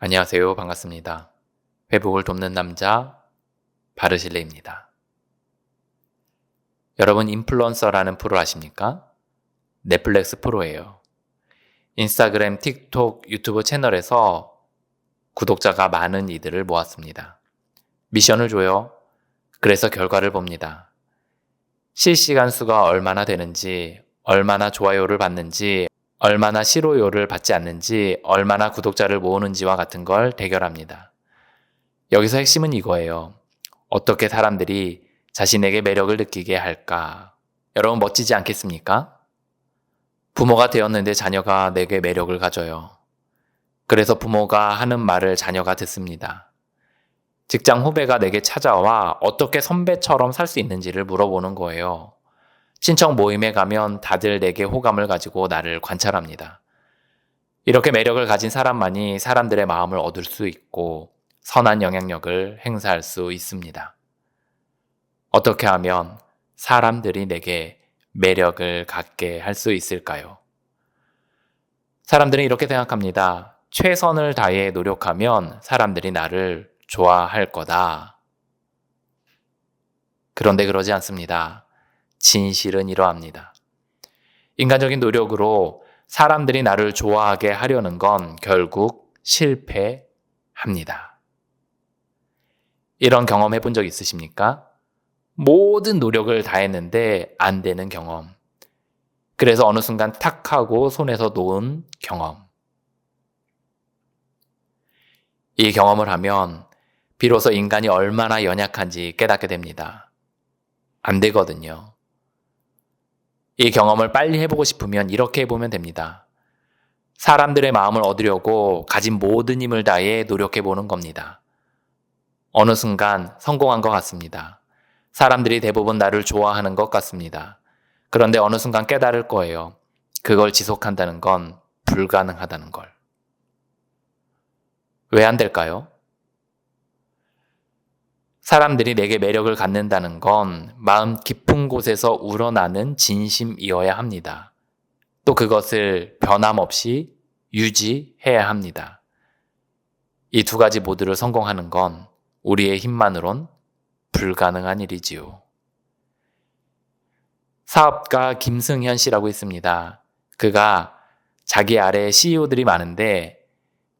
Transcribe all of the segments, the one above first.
안녕하세요. 반갑습니다. 회복을 돕는 남자 바르실레입니다. 여러분 인플루언서라는 프로 아십니까? 넷플릭스 프로예요. 인스타그램, 틱톡, 유튜브 채널에서 구독자가 많은 이들을 모았습니다. 미션을 줘요. 그래서 결과를 봅니다. 실시간 수가 얼마나 되는지, 얼마나 좋아요를 받는지, 얼마나 싫어요를 받지 않는지, 얼마나 구독자를 모으는지와 같은 걸 대결합니다. 여기서 핵심은 이거예요. 어떻게 사람들이 자신에게 매력을 느끼게 할까? 여러분 멋지지 않겠습니까? 부모가 되었는데 자녀가 내게 매력을 가져요. 그래서 부모가 하는 말을 자녀가 듣습니다. 직장 후배가 내게 찾아와 어떻게 선배처럼 살 수 있는지를 물어보는 거예요. 친척 모임에 가면 다들 내게 호감을 가지고 나를 관찰합니다. 이렇게 매력을 가진 사람만이 사람들의 마음을 얻을 수 있고 선한 영향력을 행사할 수 있습니다. 어떻게 하면 사람들이 내게 매력을 갖게 할 수 있을까요? 사람들은 이렇게 생각합니다. 최선을 다해 노력하면 사람들이 나를 좋아할 거다. 그런데 그러지 않습니다. 진실은 이러합니다. 인간적인 노력으로 사람들이 나를 좋아하게 하려는 건 결국 실패합니다. 이런 경험 해본 적 있으십니까? 모든 노력을 다했는데 안 되는 경험. 그래서 어느 순간 탁 하고 손에서 놓은 경험. 이 경험을 하면 비로소 인간이 얼마나 연약한지 깨닫게 됩니다. 안 되거든요. 이 경험을 빨리 해보고 싶으면 이렇게 해보면 됩니다. 사람들의 마음을 얻으려고 가진 모든 힘을 다해 노력해보는 겁니다. 어느 순간 성공한 것 같습니다. 사람들이 대부분 나를 좋아하는 것 같습니다. 그런데 어느 순간 깨달을 거예요. 그걸 지속한다는 건 불가능하다는 걸. 왜 안 될까요? 사람들이 내게 매력을 갖는다는 건 마음 깊은 곳에서 우러나는 진심이어야 합니다. 또 그것을 변함없이 유지해야 합니다. 이 두 가지 모두를 성공하는 건 우리의 힘만으론 불가능한 일이지요. 사업가 김승현 씨라고 있습니다. 그가 자기 아래 CEO들이 많은데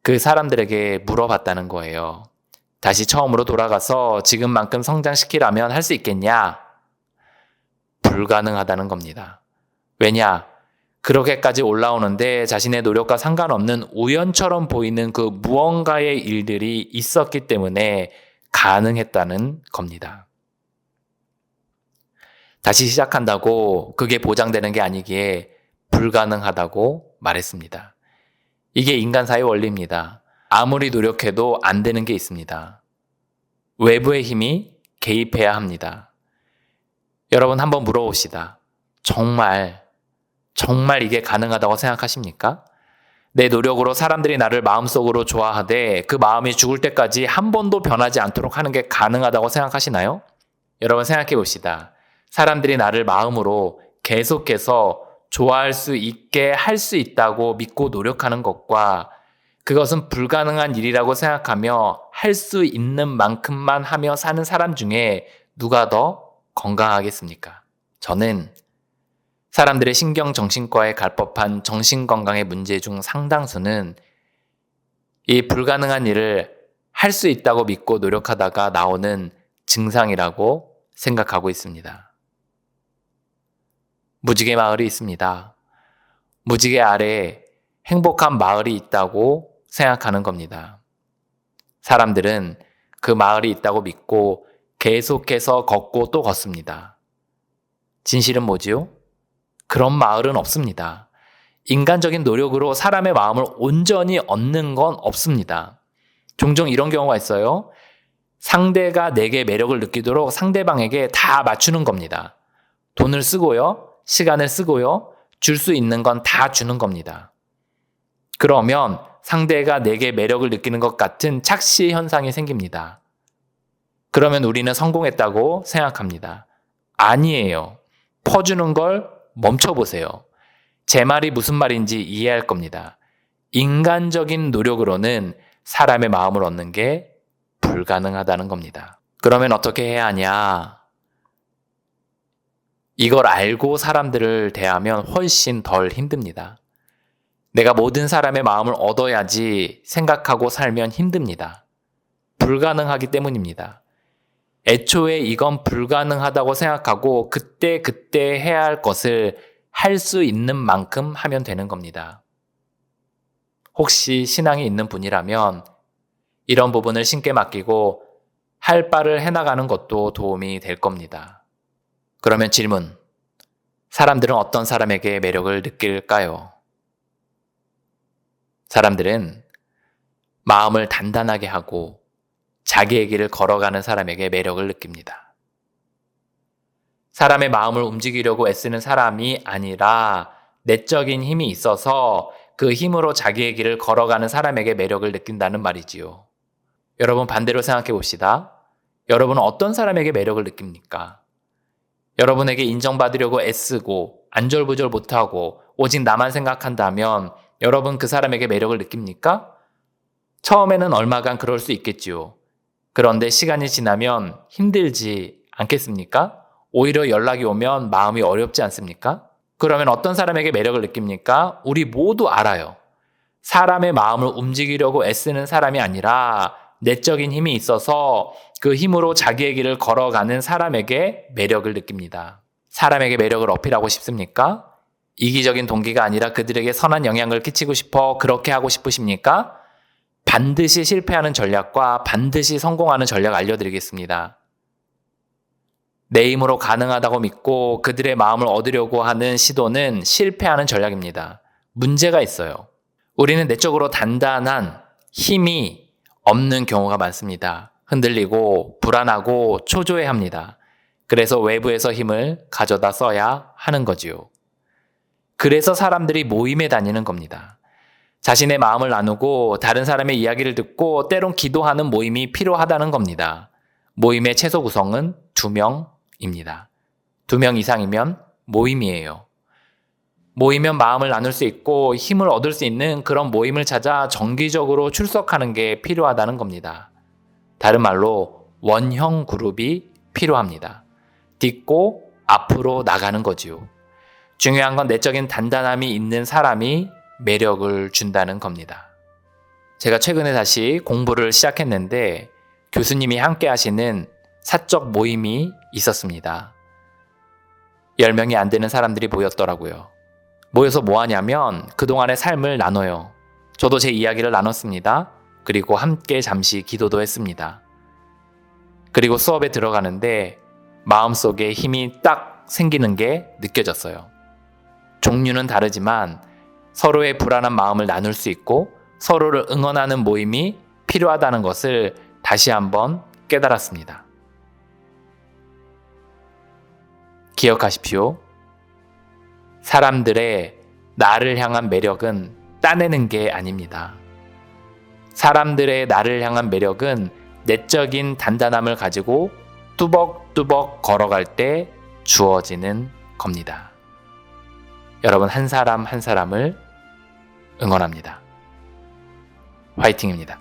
그 사람들에게 물어봤다는 거예요. 다시 처음으로 돌아가서 지금만큼 성장시키라면 할 수 있겠냐? 불가능하다는 겁니다. 왜냐? 그렇게까지 올라오는데 자신의 노력과 상관없는 우연처럼 보이는 그 무언가의 일들이 있었기 때문에 가능했다는 겁니다. 다시 시작한다고 그게 보장되는 게 아니기에 불가능하다고 말했습니다. 이게 인간사의 원리입니다. 아무리 노력해도 안 되는 게 있습니다. 외부의 힘이 개입해야 합니다. 여러분 한번 물어봅시다. 정말 이게 가능하다고 생각하십니까? 내 노력으로 사람들이 나를 마음속으로 좋아하되 그 마음이 죽을 때까지 한 번도 변하지 않도록 하는 게 가능하다고 생각하시나요? 여러분 생각해 봅시다. 사람들이 나를 마음으로 계속해서 좋아할 수 있게 할 수 있다고 믿고 노력하는 것과 그것은 불가능한 일이라고 생각하며 할 수 있는 만큼만 하며 사는 사람 중에 누가 더 건강하겠습니까? 저는 사람들의 신경정신과에 갈 법한 정신건강의 문제 중 상당수는 이 불가능한 일을 할 수 있다고 믿고 노력하다가 나오는 증상이라고 생각하고 있습니다. 무지개 마을이 있습니다. 무지개 아래에 행복한 마을이 있다고 생각하는 겁니다. 사람들은 그 마을이 있다고 믿고 계속해서 걷고 또 걷습니다. 진실은 뭐지요? 그런 마을은 없습니다. 인간적인 노력으로 사람의 마음을 온전히 얻는 건 없습니다. 종종 이런 경우가 있어요. 상대가 내게 매력을 느끼도록 상대방에게 다 맞추는 겁니다. 돈을 쓰고요, 시간을 쓰고요, 줄 수 있는 건 다 주는 겁니다. 그러면 상대가 내게 매력을 느끼는 것 같은 착시 현상이 생깁니다. 그러면 우리는 성공했다고 생각합니다. 아니에요. 퍼주는 걸 멈춰보세요. 제 말이 무슨 말인지 이해할 겁니다. 인간적인 노력으로는 사람의 마음을 얻는 게 불가능하다는 겁니다. 그러면 어떻게 해야 하냐? 이걸 알고 사람들을 대하면 훨씬 덜 힘듭니다. 내가 모든 사람의 마음을 얻어야지 생각하고 살면 힘듭니다. 불가능하기 때문입니다. 애초에 이건 불가능하다고 생각하고 그때 해야 할 것을 할 수 있는 만큼 하면 되는 겁니다. 혹시 신앙이 있는 분이라면 이런 부분을 신께 맡기고 할 바를 해나가는 것도 도움이 될 겁니다. 그러면 질문. 사람들은 어떤 사람에게 매력을 느낄까요? 사람들은 마음을 단단하게 하고 자기의 길을 걸어가는 사람에게 매력을 느낍니다. 사람의 마음을 움직이려고 애쓰는 사람이 아니라 내적인 힘이 있어서 그 힘으로 자기의 길을 걸어가는 사람에게 매력을 느낀다는 말이지요. 여러분 반대로 생각해 봅시다. 여러분은 어떤 사람에게 매력을 느낍니까? 여러분에게 인정받으려고 애쓰고 안절부절 못하고 오직 나만 생각한다면 여러분 그 사람에게 매력을 느낍니까? 처음에는 얼마간 그럴 수 있겠지요. 그런데 시간이 지나면 힘들지 않겠습니까? 오히려 연락이 오면 마음이 어렵지 않습니까? 그러면 어떤 사람에게 매력을 느낍니까? 우리 모두 알아요. 사람의 마음을 움직이려고 애쓰는 사람이 아니라 내적인 힘이 있어서 그 힘으로 자기의 길을 걸어가는 사람에게 매력을 느낍니다. 사람에게 매력을 어필하고 싶습니까? 이기적인 동기가 아니라 그들에게 선한 영향을 끼치고 싶어 그렇게 하고 싶으십니까? 반드시 실패하는 전략과 반드시 성공하는 전략 알려드리겠습니다. 내 힘으로 가능하다고 믿고 그들의 마음을 얻으려고 하는 시도는 실패하는 전략입니다. 문제가 있어요. 우리는 내적으로 단단한 힘이 없는 경우가 많습니다. 흔들리고 불안하고 초조해합니다. 그래서 외부에서 힘을 가져다 써야 하는 거지요. 그래서 사람들이 모임에 다니는 겁니다. 자신의 마음을 나누고 다른 사람의 이야기를 듣고 때론 기도하는 모임이 필요하다는 겁니다. 모임의 최소 구성은 2명입니다. 2명 이상이면 모임이에요. 모이면 마음을 나눌 수 있고 힘을 얻을 수 있는 그런 모임을 찾아 정기적으로 출석하는 게 필요하다는 겁니다. 다른 말로 원형 그룹이 필요합니다. 딛고 앞으로 나가는 거지요. 중요한 건 내적인 단단함이 있는 사람이 매력을 준다는 겁니다. 제가 최근에 다시 공부를 시작했는데 교수님이 함께 하시는 사적 모임이 있었습니다. 10명이 안 되는 사람들이 모였더라고요. 모여서 뭐 하냐면 그동안의 삶을 나눠요. 저도 제 이야기를 나눴습니다. 그리고 함께 잠시 기도도 했습니다. 그리고 수업에 들어가는데 마음속에 힘이 딱 생기는 게 느껴졌어요. 종류는 다르지만 서로의 불안한 마음을 나눌 수 있고 서로를 응원하는 모임이 필요하다는 것을 다시 한번 깨달았습니다. 기억하십시오. 사람들의 나를 향한 매력은 따내는 게 아닙니다. 사람들의 나를 향한 매력은 내적인 단단함을 가지고 뚜벅뚜벅 걸어갈 때 주어지는 겁니다. 여러분 한 사람 한 사람을 응원합니다. 화이팅입니다.